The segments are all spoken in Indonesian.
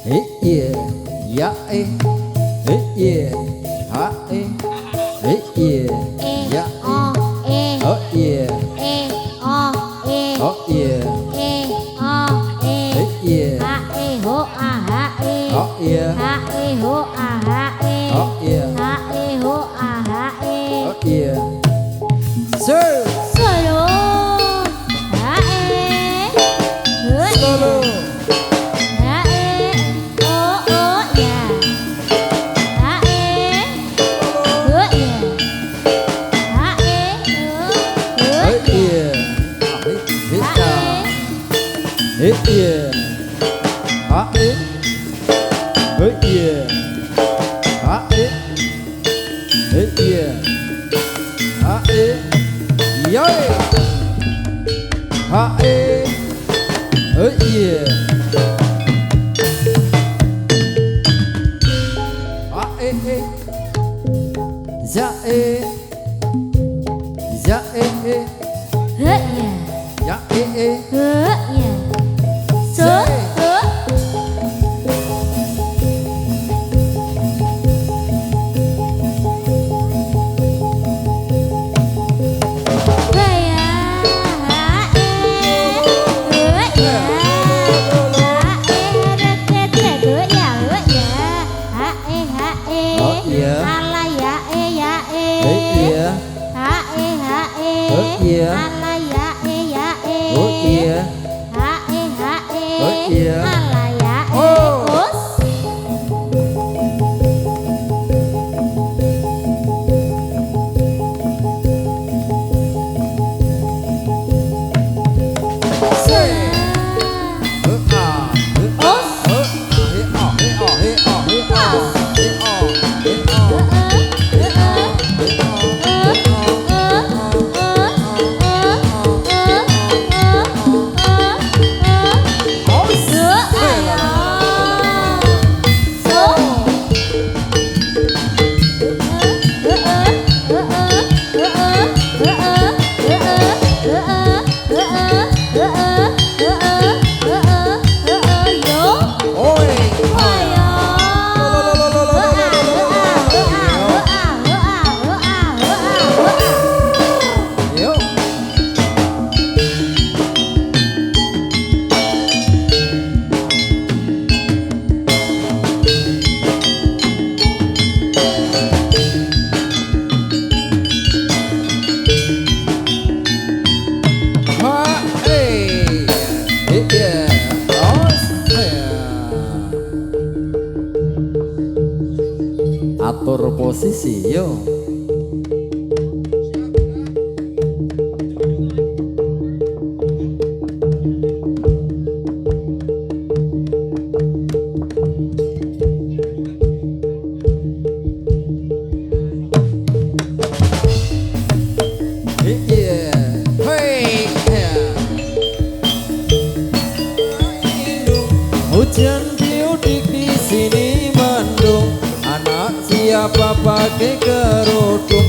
yeah, ya yeah, ha yeah, ya oh yeah, oh yeah, yeah, oh yeah, oh yeah, oh yeah, sir, solo, yeah, ah yeah, ah yeah, ah yo, ah yeah, ah za za ya atur posisi yo. Hujan biudik di sini mendung, anak siapa pakai kerudung,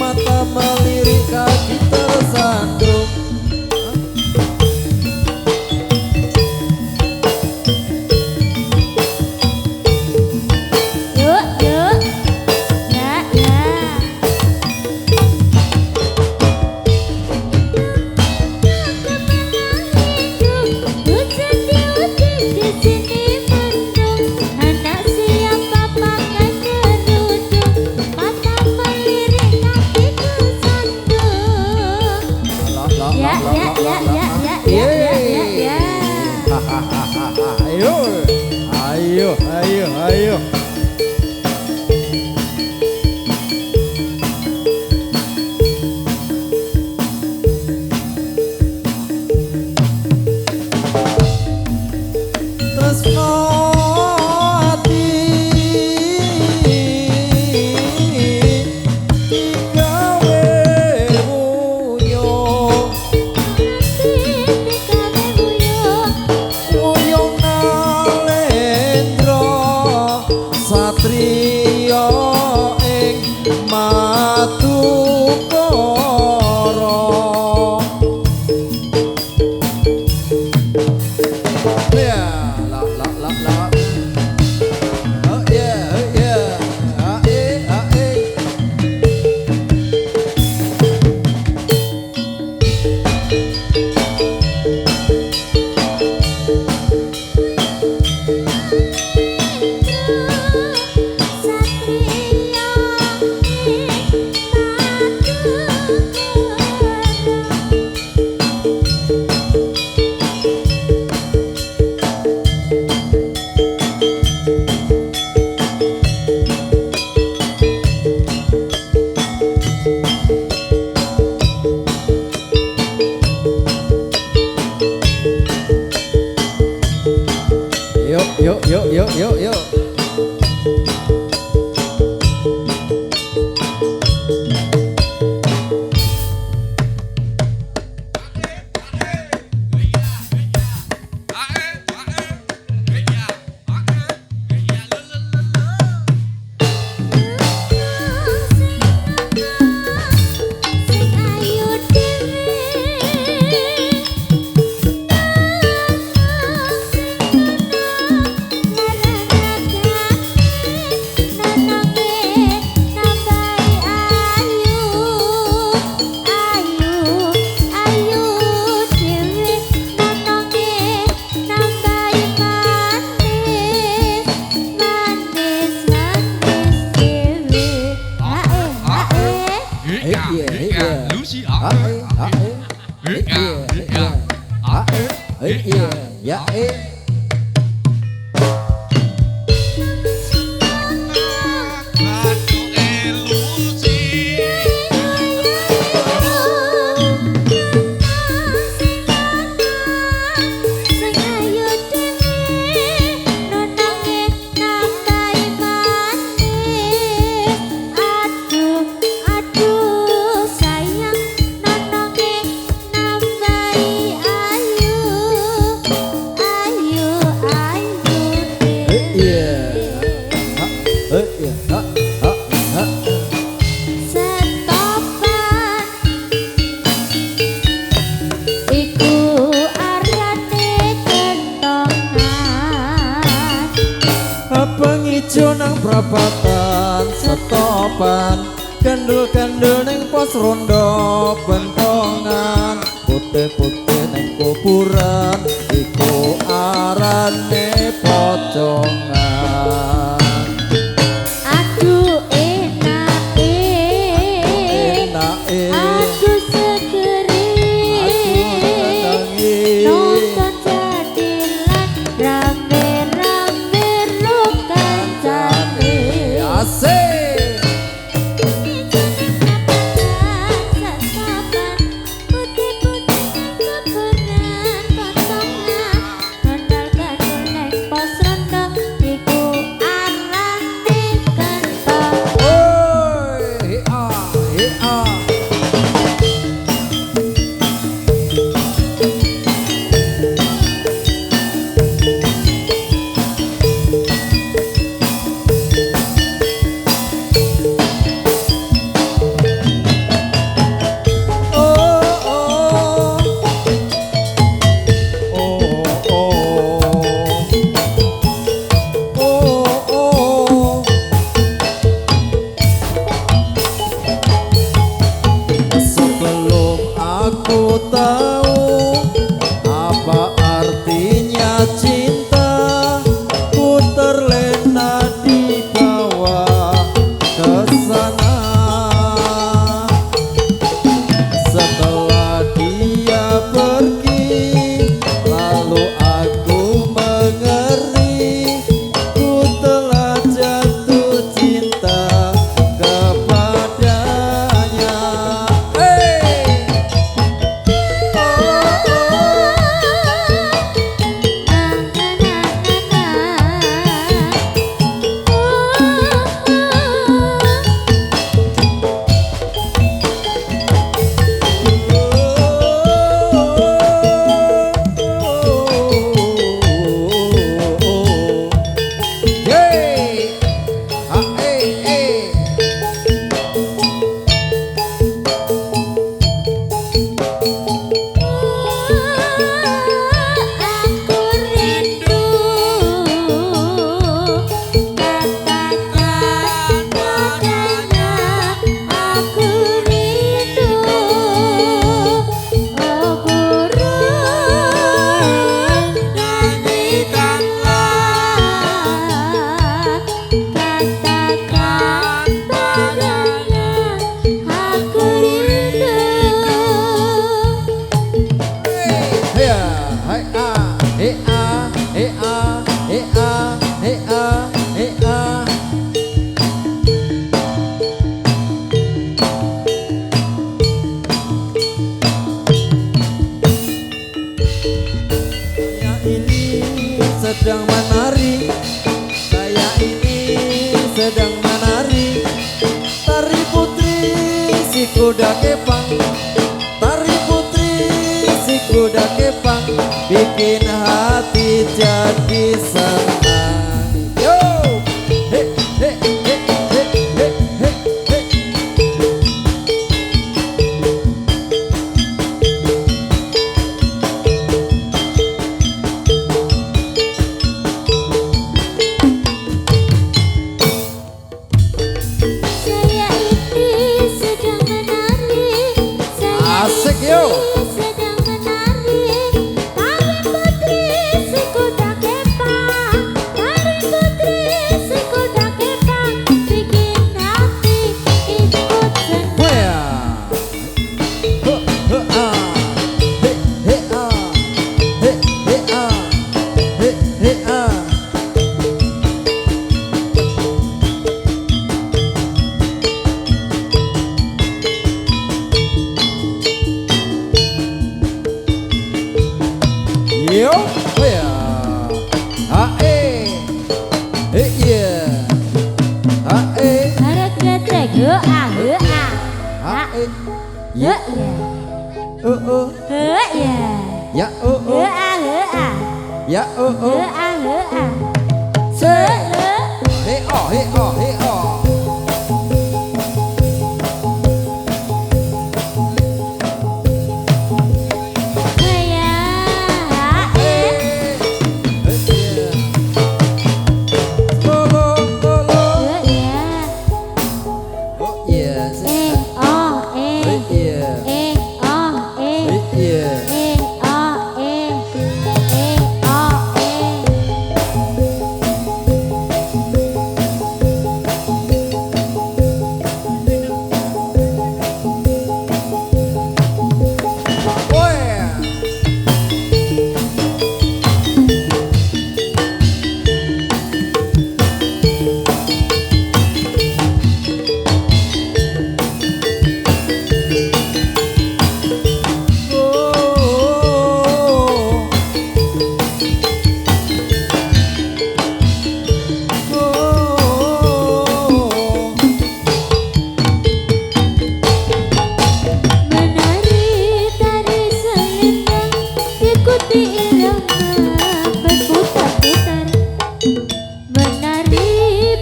mata melirik kaki tersandung. Mata Yuk, yuk, yuk, yuk, yuk, yuk. Ya, pengijo nang prapatan setopan, kendul-kendul ning pos rondo bentongan, putih-putih ning kuburan iku arane pocongan. Aduh enake, aduh segeri, nonton jadilan rame-rame rukan jane. Asik. Putih-putih kuburan potongan, gondal-gondol ning pos rondo iku menari, saya ini sedang menari. Tari putri si kuda kepang, tari putri si kuda kepang, bikin hati jadi senang. Yo, he he he he he he he. Saya ini sedang menari, saya Asik, ini yo. sedang menari. Tari putri si kuda kepang, tari putri si kuda kepang, bikin hati ikut senang. Wea. He he ah. He he ah. He he ah. He he ah. Yo, ya, iya, Harap getek, ah, ah, ya, ya, ya, ya, ah, ya, ah. se, he oh, he oh, he oh. Menari tari selendang, ikuti irama berputar-putar. Menari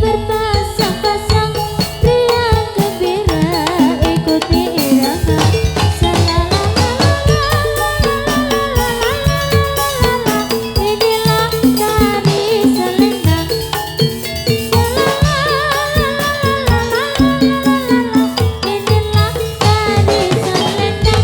berpasang-pasang, riang gembira, ikuti irama. Inilah tari selendang. Inilah tari selendang.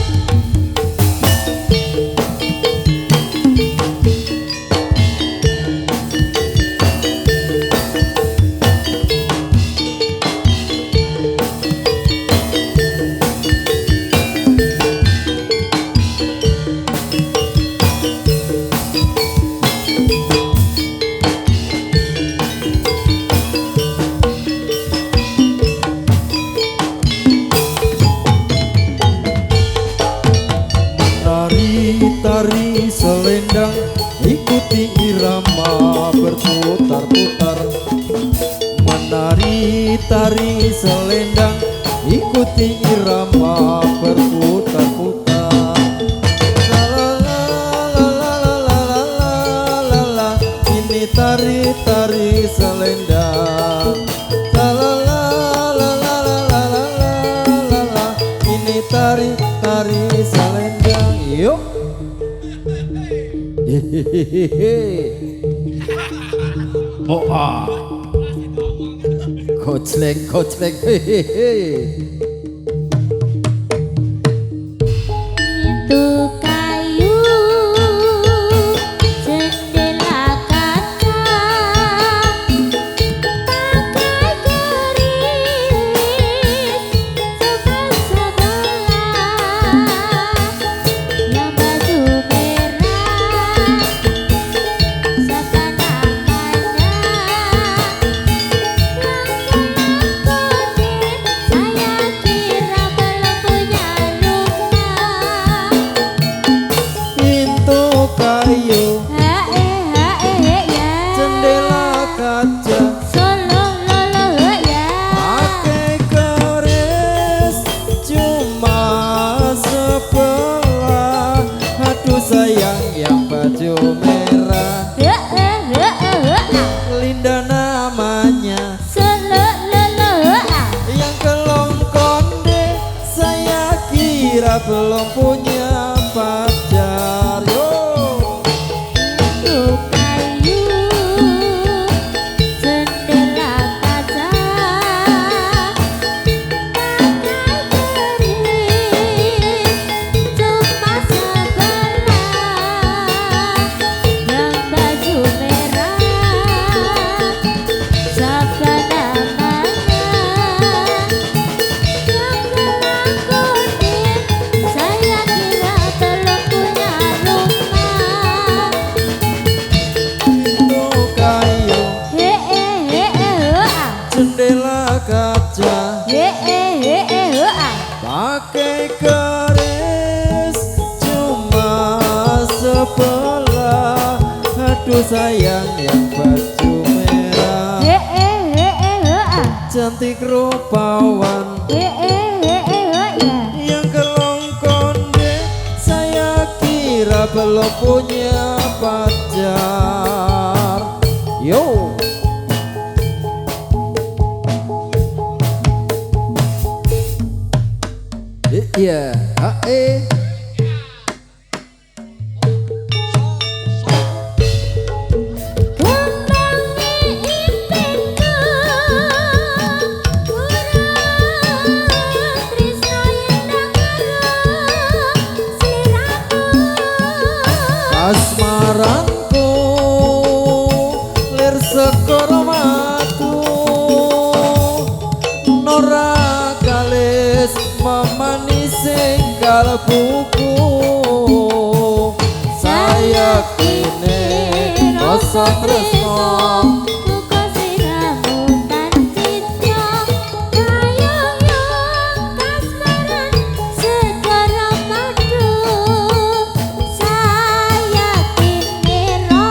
Menari tari selendang, ikuti irama berputar-putar. Menari tari selendang, ikuti irama berputar-putar. La la la la la la la la la, ini tari selendang. La la la la la la la la la, ini tari selendang. Yuk. Hehehe. Oh ah. Kocleng, hehehe. Pintu kayu, jendela kaca, pakai keris, sebelah-sebelah, yang baju merah, seakan-akannya langkah-langkahnya, saya kira belum punya rumah. cantik rupawan yang kelong konde, saya kira belum punya pacar. Yo. Iya, asmaranku lir sekoro matu nora kalis memanis kalbuku. Saya kini rasa tresno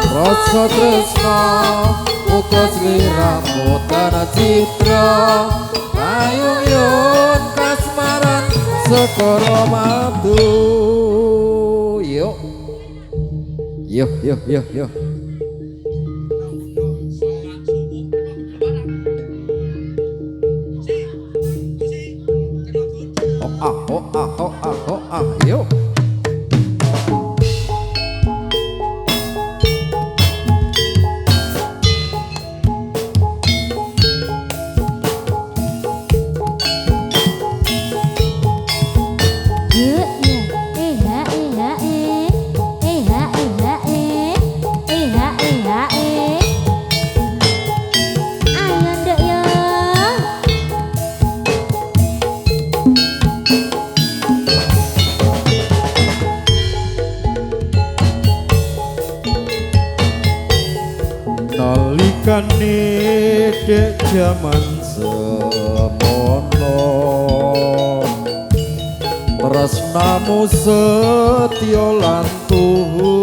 rasa tresno uga sliramu tanah citra ayun kasmaran sekoro madu. Yuk yuk yuk yuk yuk. Yuk. Nalikane dek jaman semono tresnamu setya lan tuhu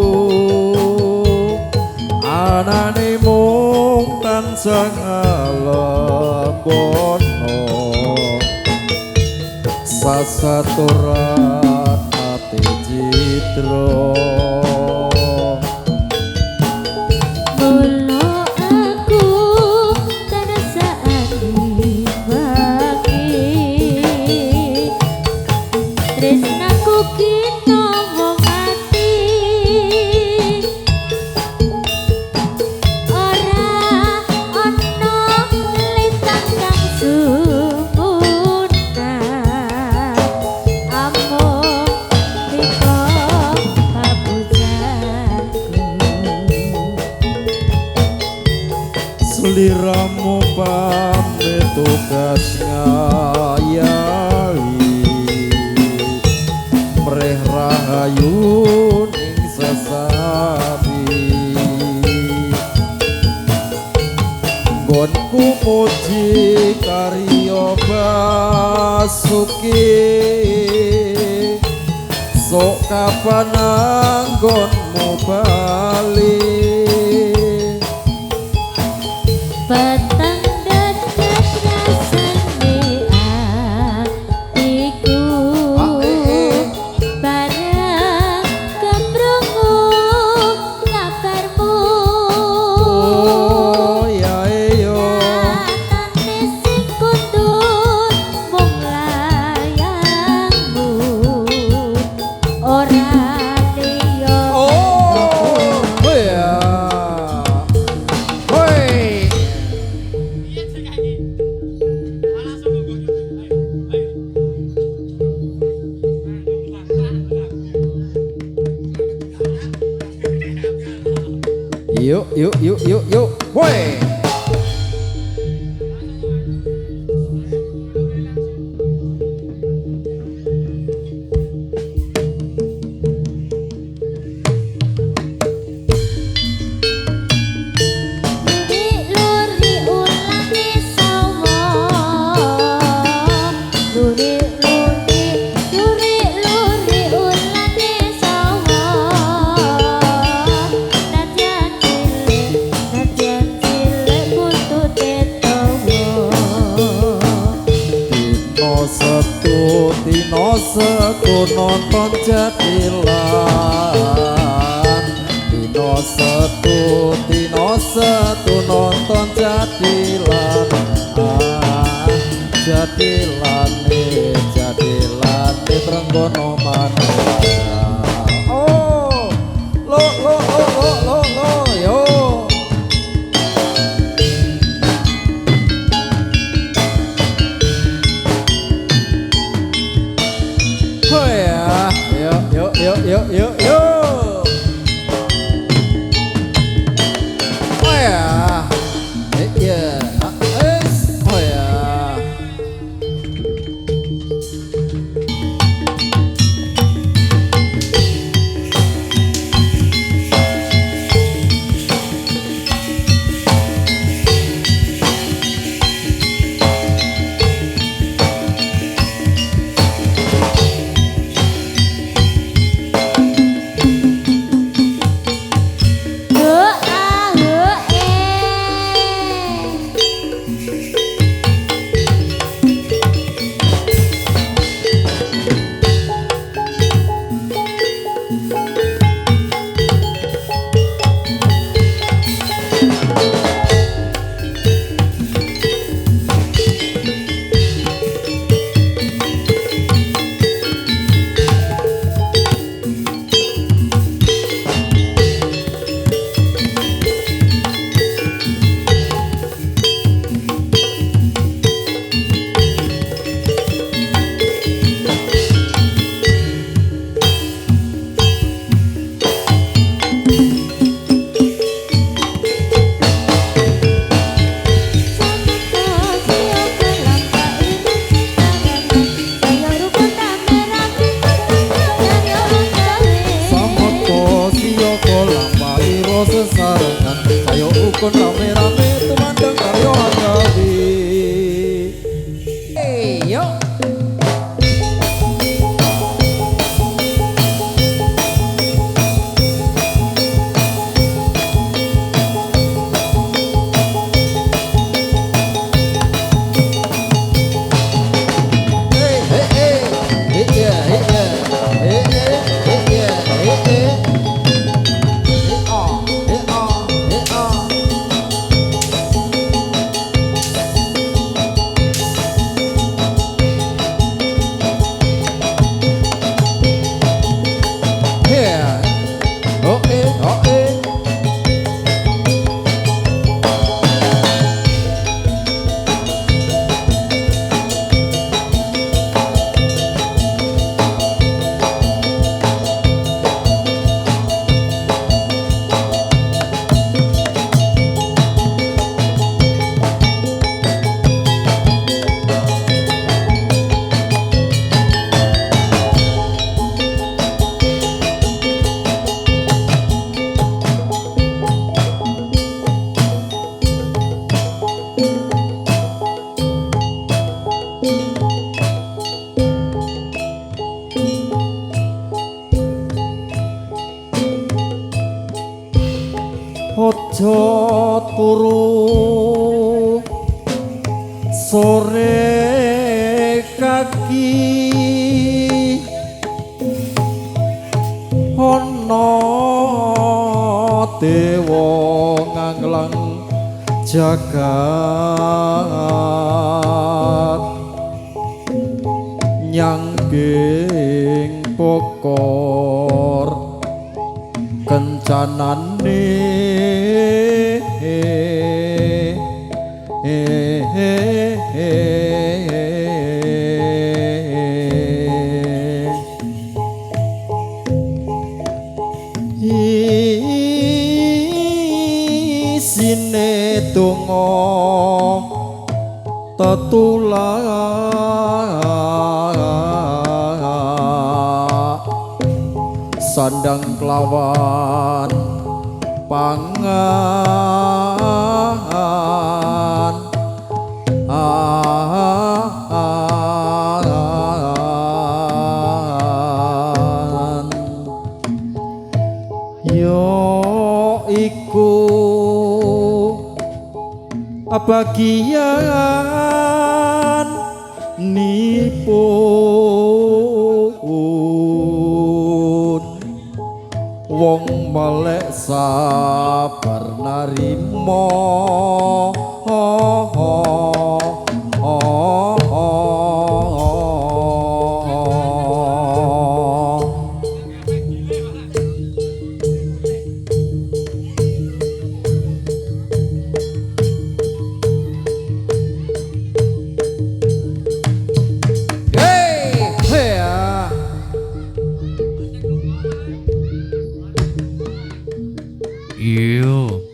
anane mung tansah ngalebono sasatoran ati citra. Sliramu pamit tugas ngayali mreh rahayu ning sesami nggonku muji karya Basuki sok kapan anggonmu bali. Petang dekat rasane atiku bareng kemrungu kabarmu. Oh ya yo Nyatane sing kutut mung layangmu ora liya. oh ya yuk yuk yuk yuk yuk woi. Nadyan cilik nonton jadilan dino setu nonton jadilan jadilan Trenggono Manila. Oh lo yo. Oh ya, yo. Oh ya, yeah, oh ya. Sesarengan kayo ukun rame-rame tumandang karyo agawi. Hey yo. Ojo turu sore kaki ana dewa nganglang jagat nyangging pokor kencanane isine donga tetulak sandang kelawan pangan yo iku bagian nipun melek sabar narimo Yo